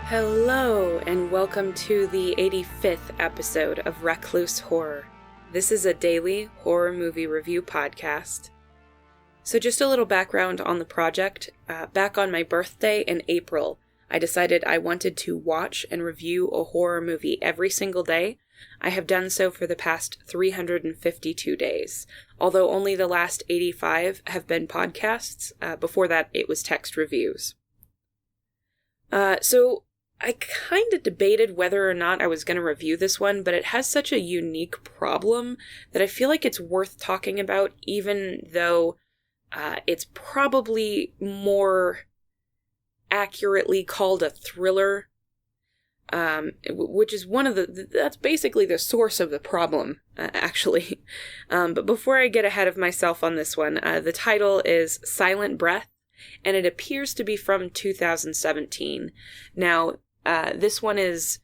Hello, and welcome to the 85th episode of Recluse Horror. This is a daily horror movie review podcast. So just a little background on the project. Back on my birthday in April, I decided I wanted to watch and review a horror movie every single day. I have done so for the past 352 days, although only the last 85 have been podcasts. Before that, it was text reviews. So I kind of debated whether or not I was going to review this one, but it has such a unique problem that I feel like it's worth talking about, even though it's probably more accurately called a thriller, which is that's basically the source of the problem, actually. But before I get ahead of myself on this one, the title is Silent Breath, and it appears to be from 2017. Now, this one is,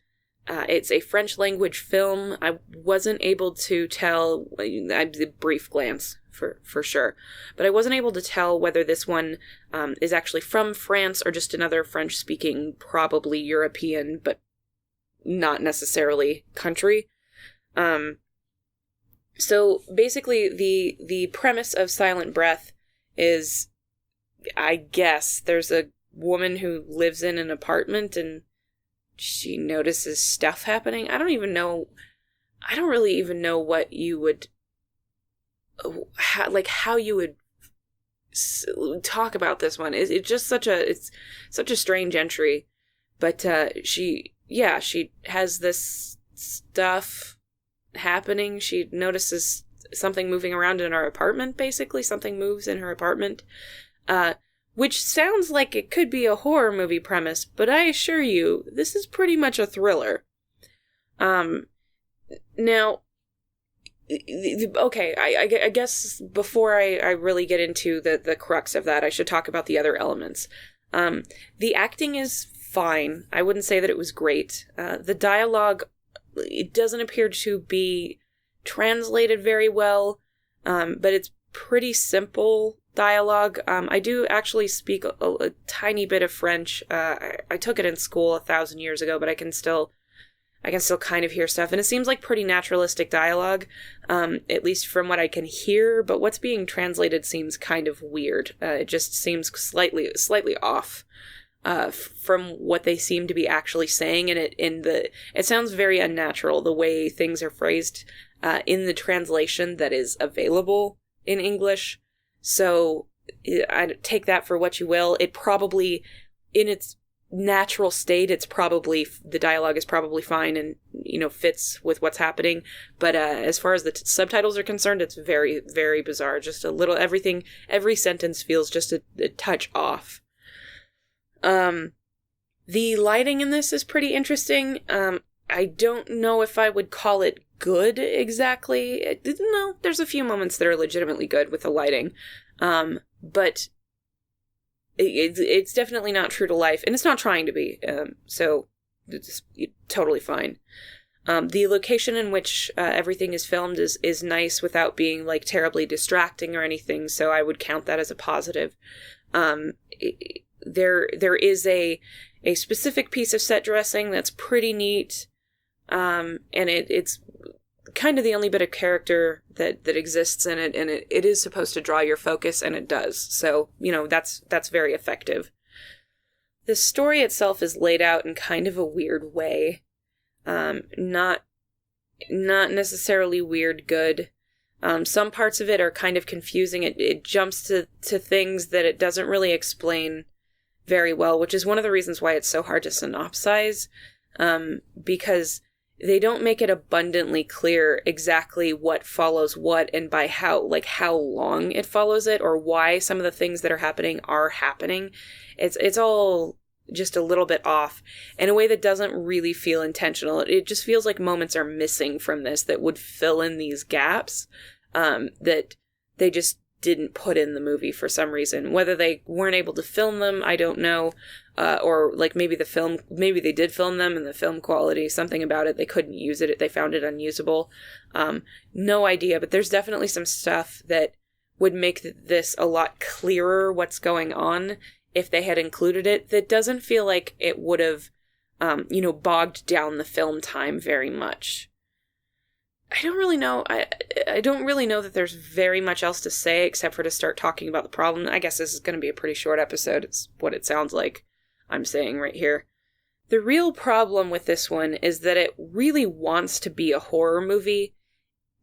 it's a French language film. I wasn't able to tell, I did a brief glance for sure, but I wasn't able to tell whether this one is actually from France or just another French-speaking, probably European, but not necessarily country. So basically the premise of Silent Breath is, I guess, there's a woman who lives in an apartment and she notices stuff happening. I don't really even know what you would, how you would talk about this one. It's just it's such a strange entry. But she has this stuff happening. She notices something moving around in her apartment, basically. Something moves in her apartment. Which sounds like it could be a horror movie premise, but I assure you, this is pretty much a thriller. Now, okay, I guess before I really get into the crux of that, I should talk about the other elements. The acting is fine. I wouldn't say that it was great. The dialogue, it doesn't appear to be translated very well, but it's pretty simple dialogue. I do actually speak a tiny bit of French. I took it in school 1,000 years ago, but I can still kind of hear stuff, and it seems like pretty naturalistic dialogue, at least from what I can hear, but what's being translated seems kind of weird. It just seems slightly off from what they seem to be actually saying, and it sounds very unnatural, the way things are phrased in the translation that is available in English. So I take that for what you will. It probably, in its natural state, the dialogue is probably fine and, fits with what's happening. But as far as the subtitles are concerned, it's very, very bizarre. Just a little, every sentence feels just a touch off. The lighting in this is pretty interesting. I don't know if I would call it good exactly. No, there's a few moments that are legitimately good with the lighting. But it's definitely not true to life, and it's not trying to be. So it's totally fine. The location in which everything is filmed is nice without being like terribly distracting or anything. So I would count that as a positive. There is a specific piece of set dressing that's pretty neat. And it's kind of the only bit of character that exists in it, and it is supposed to draw your focus, and it does. So, that's very effective. The story itself is laid out in kind of a weird way. Not necessarily weird good. Some parts of it are kind of confusing. It jumps to things that it doesn't really explain very well, which is one of the reasons why it's so hard to synopsize, because they don't make it abundantly clear exactly what follows what and by how long it follows it, or why some of the things that are happening. It's all just a little bit off in a way that doesn't really feel intentional. It just feels like moments are missing from this that would fill in these gaps, that they just didn't put in the movie for some reason. Whether they weren't able to film them, I don't know. Or maybe they did film them and the film quality, something about it, they couldn't use it. They found it unusable. No idea, but there's definitely some stuff that would make this a lot clearer what's going on if they had included it. That doesn't feel like it would have bogged down the film time very much. I don't really know. I don't really know that there's very much else to say except for to start talking about the problem. I guess this is going to be a pretty short episode. It's what it sounds like I'm saying right here. The real problem with this one is that it really wants to be a horror movie,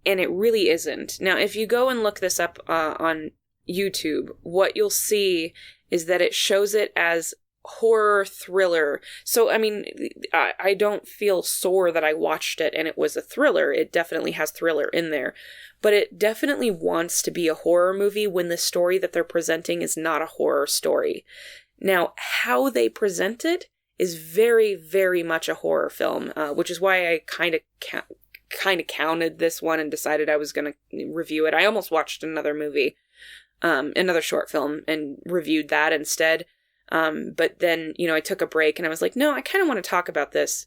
and it really isn't. Now, if you go and look this up on YouTube, what you'll see is that it shows it as horror thriller. So, I mean, I don't feel sore that I watched it and it was a thriller. It definitely has thriller in there. But it definitely wants to be a horror movie when the story that they're presenting is not a horror story. Now, how they present it is very, very much a horror film, which is why I kind of counted this one and decided I was going to review it. I almost watched another movie, another short film, and reviewed that instead. But then, I took a break and I was like, no, I kind of want to talk about this.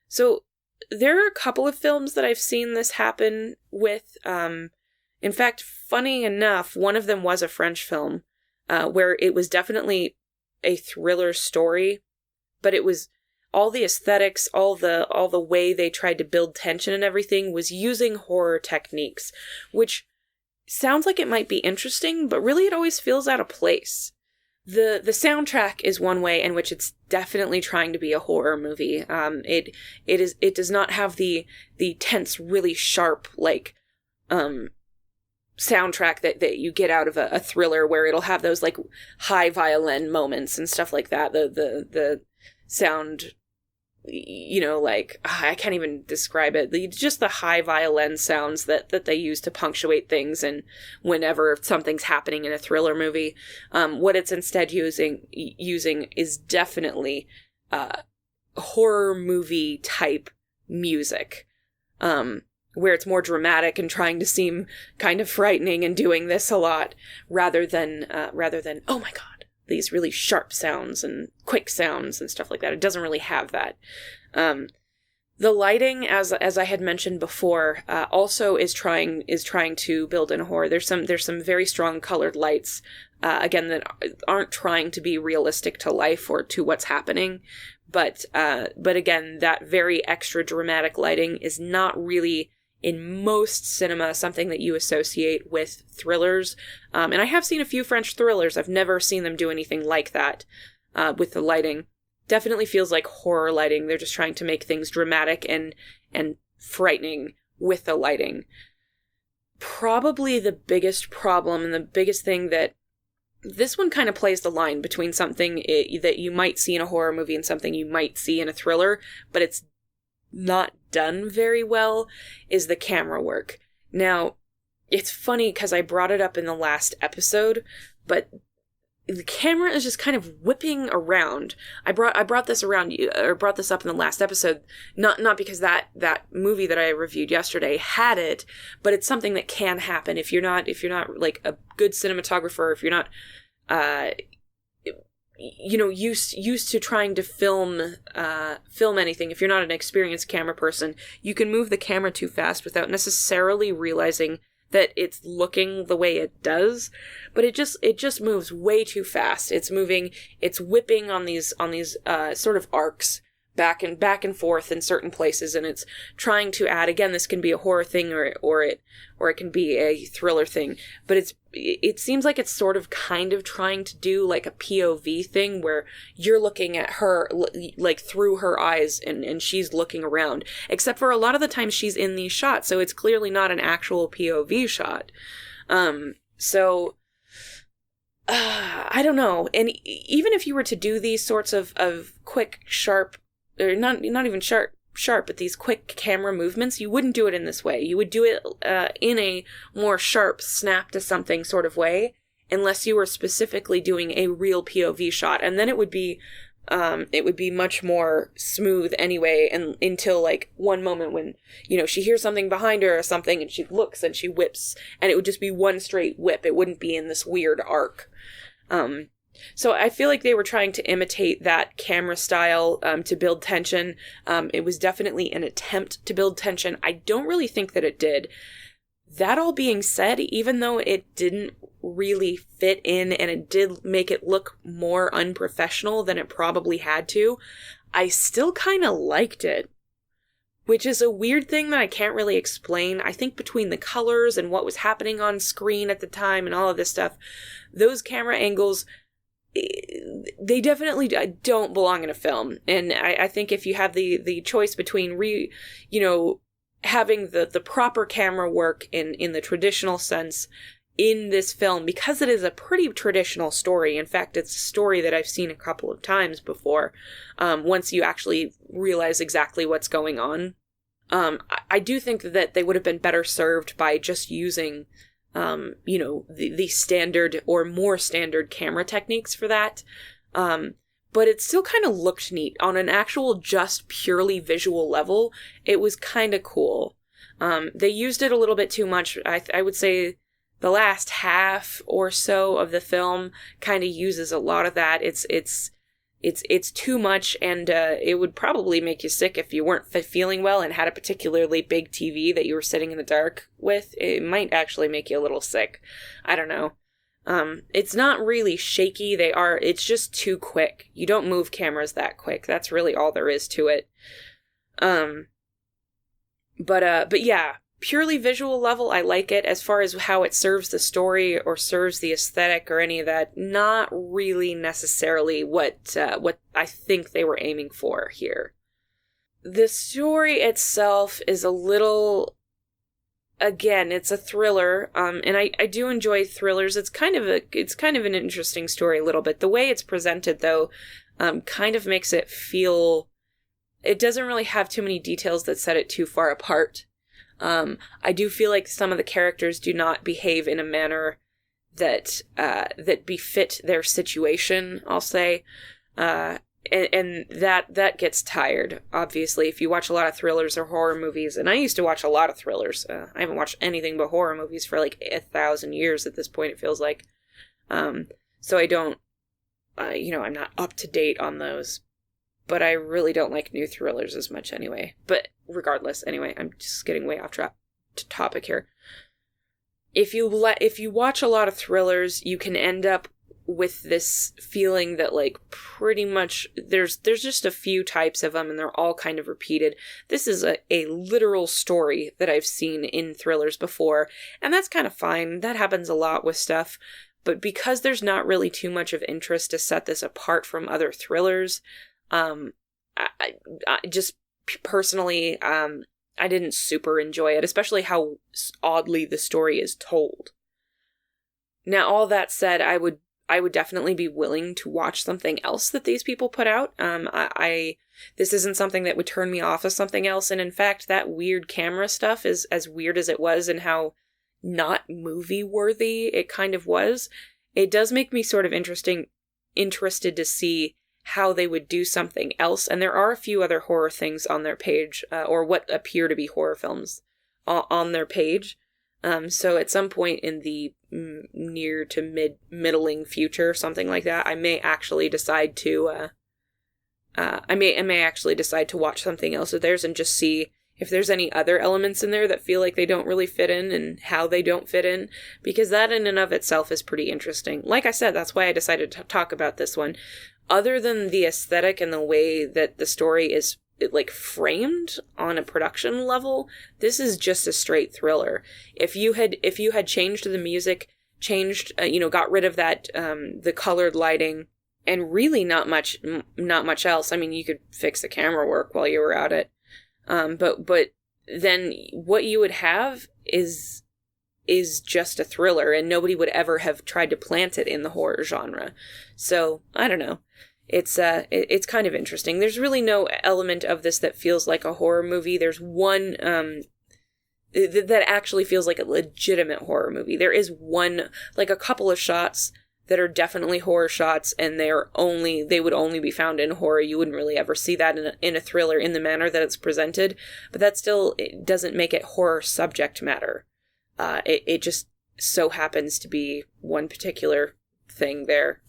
So there are a couple of films that I've seen this happen with. In fact, funny enough, one of them was a French film, where it was definitely a thriller story, but it was all the aesthetics, all the way they tried to build tension and everything was using horror techniques, which sounds like it might be interesting, but really it always feels out of place. The soundtrack is one way in which it's definitely trying to be a horror movie. It does not have the tense, really sharp, soundtrack that you get out of a thriller, where it'll have those high violin moments and stuff like that. The sound, I can't even describe it. Just the high violin sounds that they use to punctuate things, and whenever something's happening in a thriller movie, what it's instead using is definitely horror movie type music, where it's more dramatic and trying to seem kind of frightening and doing this a lot, rather than oh my god, these really sharp sounds and quick sounds and stuff like that. It doesn't really have that. The lighting, as I had mentioned before, also is trying to build in horror. There's some very strong colored lights, again, that aren't trying to be realistic to life or to what's happening. But again, that very extra dramatic lighting is not really, in most cinema, something that you associate with thrillers. And I have seen a few French thrillers. I've never seen them do anything like that with the lighting. Definitely feels like horror lighting. They're just trying to make things dramatic and frightening with the lighting. Probably the biggest problem and the biggest thing that this one kind of plays the line between something that you might see in a horror movie and something you might see in a thriller, but it's not done very well, is the camera work. Now, it's funny because I brought it up in the last episode, but the camera is just kind of whipping around. I brought this up in the last episode, not because that movie that I reviewed yesterday had it, but it's something that can happen if you're not like a good cinematographer, if you're not used to trying to film anything. If you're not an experienced camera person, you can move the camera too fast without necessarily realizing that it's looking the way it does, but it just moves way too fast. It's whipping on these sort of arcs back and forth in certain places, and it's trying to add, again, this can be a horror thing or it can be a thriller thing, but it seems like it's sort of kind of trying to do like a POV thing where you're looking at her like through her eyes and she's looking around, except for a lot of the time she's in these shots, so it's clearly not an actual POV shot. So I don't know. And even if you were to do these sorts of quick, sharp, or not even sharp, but these quick camera movements, you wouldn't do it in this way. You would do it in a more sharp, snap to something sort of way, unless you were specifically doing a real POV shot, and then it would be much more smooth anyway, and until like one moment when she hears something behind her or something, and she looks and she whips, and it would just be one straight whip. It wouldn't be in this weird arc. So I feel like they were trying to imitate that camera style to build tension. It was definitely an attempt to build tension. I don't really think that it did. That all being said, even though it didn't really fit in and it did make it look more unprofessional than it probably had to, I still kind of liked it, which is a weird thing that I can't really explain. I think between the colors and what was happening on screen at the time and all of this stuff, those camera angles, they definitely don't belong in a film. And I think if you have the choice between having the proper camera work in the traditional sense in this film, because it is a pretty traditional story. In fact, it's a story that I've seen a couple of times before, once you actually realize exactly what's going on. I do think that they would have been better served by just using, the standard or more standard camera techniques for that. But it still kind of looked neat. On an actual just purely visual level, it was kind of cool. They used it a little bit too much. I would say the last half or so of the film kind of uses a lot of that. It's too much, and it would probably make you sick if you weren't feeling well and had a particularly big TV that you were sitting in the dark with. It might actually make you a little sick. I don't know. It's not really shaky. It's just too quick. You don't move cameras that quick. That's really all there is to it. But yeah, purely visual level, I like it. As far as how it serves the story or serves the aesthetic or any of that, not really necessarily what I think they were aiming for here. The story itself is a little, again, it's a thriller, and I do enjoy thrillers. It's kind of an interesting story a little bit. The way it's presented, though, kind of makes it feel, it doesn't really have too many details that set it too far apart. I do feel like some of the characters do not behave in a manner that befit their situation, I'll say. And that gets tired, obviously, if you watch a lot of thrillers or horror movies. And I used to watch a lot of thrillers. I haven't watched anything but horror movies for like 1,000 years at this point, it feels like. So I don't, I'm not up to date on those. But I really don't like new thrillers as much anyway. But regardless, anyway, I'm just getting way off topic here. If you watch a lot of thrillers, you can end up with this feeling that, like, pretty much there's just a few types of them and they're all kind of repeated. This is a literal story that I've seen in thrillers before, and that's kind of fine. That happens a lot with stuff. But because there's not really too much of interest to set this apart from other thrillers, I just personally, I didn't super enjoy it, especially how oddly the story is told. Now, all that said, I would definitely be willing to watch something else that these people put out. This isn't something that would turn me off of something else, and in fact, that weird camera stuff is as weird as it was and how not movie worthy it kind of was. It does make me sort of interested to see how they would do something else. And there are a few other horror things on their page, or what appear to be horror films on their page. So at some point in the near to middling future, something like that, I may actually decide to, I may actually decide to watch something else of theirs and just see if there's any other elements in there that feel like they don't really fit in and how they don't fit in, because that in and of itself is pretty interesting. Like I said, that's why I decided to talk about this one. Other than the aesthetic and the way that the story is like framed on a production level, this is just a straight thriller. If you had changed the music, got rid of that the colored lighting, and really not much else. I mean, you could fix the camera work while you were at it, but then what you would have is just a thriller, and nobody would ever have tried to plant it in the horror genre. So I don't know. It's kind of interesting. There's really no element of this that feels like a horror movie. There's one that actually feels like a legitimate horror movie. There is one, like a couple of shots that are definitely horror shots, and they would only be found in horror. You wouldn't really ever see that in a thriller in the manner that it's presented. But that still, it doesn't make it horror subject matter. It just so happens to be one particular thing there.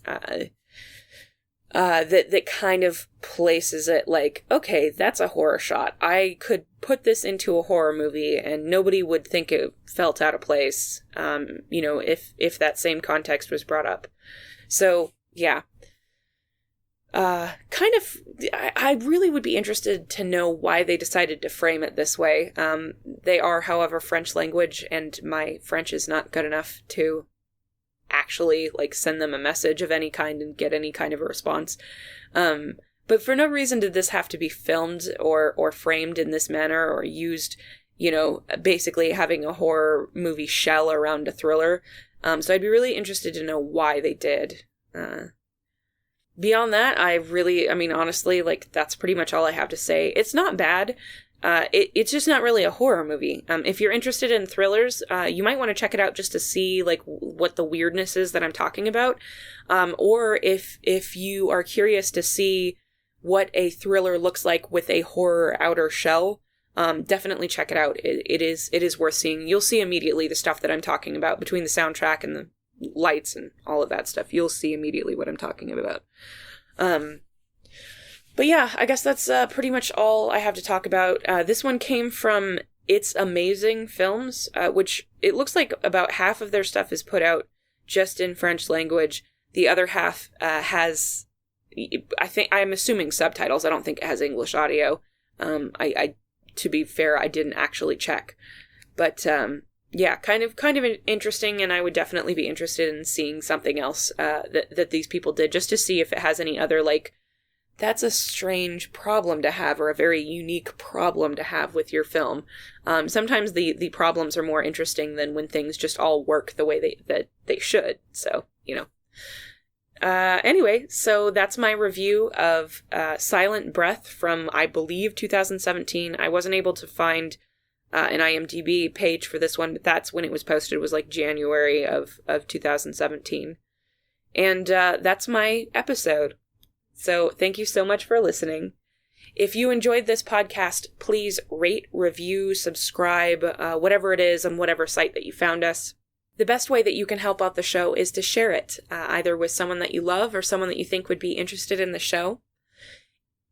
That kind of places it like, okay, that's a horror shot. I could put this into a horror movie and nobody would think it felt out of place, if that same context was brought up. So, yeah. I really would be interested to know why they decided to frame it this way. They are, however, French language, and my French is not good enough to actually, like, send them a message of any kind and get any kind of a response. But for no reason did this have to be filmed or framed in this manner or used, basically having a horror movie shell around a thriller. So I'd be really interested to know why they did. Beyond that, honestly, like, that's pretty much all I have to say. It's not bad. It's just not really a horror movie. If you're interested in thrillers, you might want to check it out just to see, like, what the weirdness is that I'm talking about. Or if you are curious to see what a thriller looks like with a horror outer shell, definitely check it out. It is worth seeing. You'll see immediately the stuff that I'm talking about between the soundtrack and the lights and all of that stuff. You'll see immediately what I'm talking about. But yeah, I guess that's pretty much all I have to talk about. This one came from It's Amazing Films, which it looks like about half of their stuff is put out just in French language. The other half has, I'm assuming subtitles. I don't think it has English audio. To be fair, I didn't actually check. But yeah, kind of interesting, and I would definitely be interested in seeing something else that these people did, just to see if it has any other, like, that's a strange problem to have, or a very unique problem to have with your film. Sometimes the problems are more interesting than when things just all work the way they should. So, Anyway, so that's my review of Silent Breath from, I believe, 2017. I wasn't able to find an IMDb page for this one, but that's when it was posted. It was like January of 2017. And that's my episode. So thank you so much for listening. If you enjoyed this podcast, please rate, review, subscribe, whatever it is on whatever site that you found us. The best way that you can help out the show is to share it, either with someone that you love or someone that you think would be interested in the show.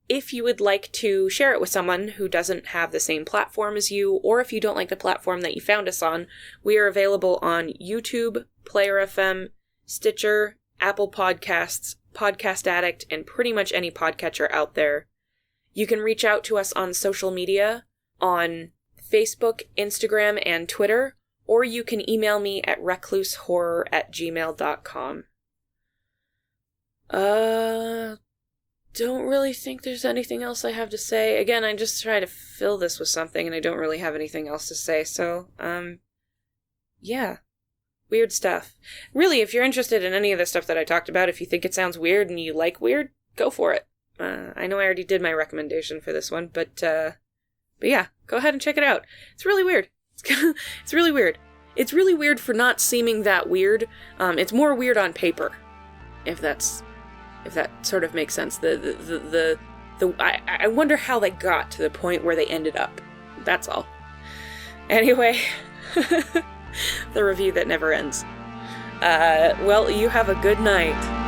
If you would like to share it with someone who doesn't have the same platform as you, or if you don't like the platform that you found us on, we are available on YouTube, Player FM, Stitcher, Apple Podcasts, Podcast Addict, and pretty much any podcatcher out there. You can reach out to us on social media, on Facebook, Instagram, and Twitter, or you can email me at reclusehorror@gmail.com. Don't really think there's anything else I have to say. Again, I just try to fill this with something, and I don't really have anything else to say, so, yeah. Weird stuff. Really, if you're interested in any of the stuff that I talked about, if you think it sounds weird and you like weird, go for it. I know I already did my recommendation for this one, but yeah, go ahead and check it out. It's really weird. It's really weird. It's really weird for not seeming that weird. It's more weird on paper, if that sort of makes sense. I wonder how they got to the point where they ended up. That's all. Anyway, the review that never ends. Well, you have a good night.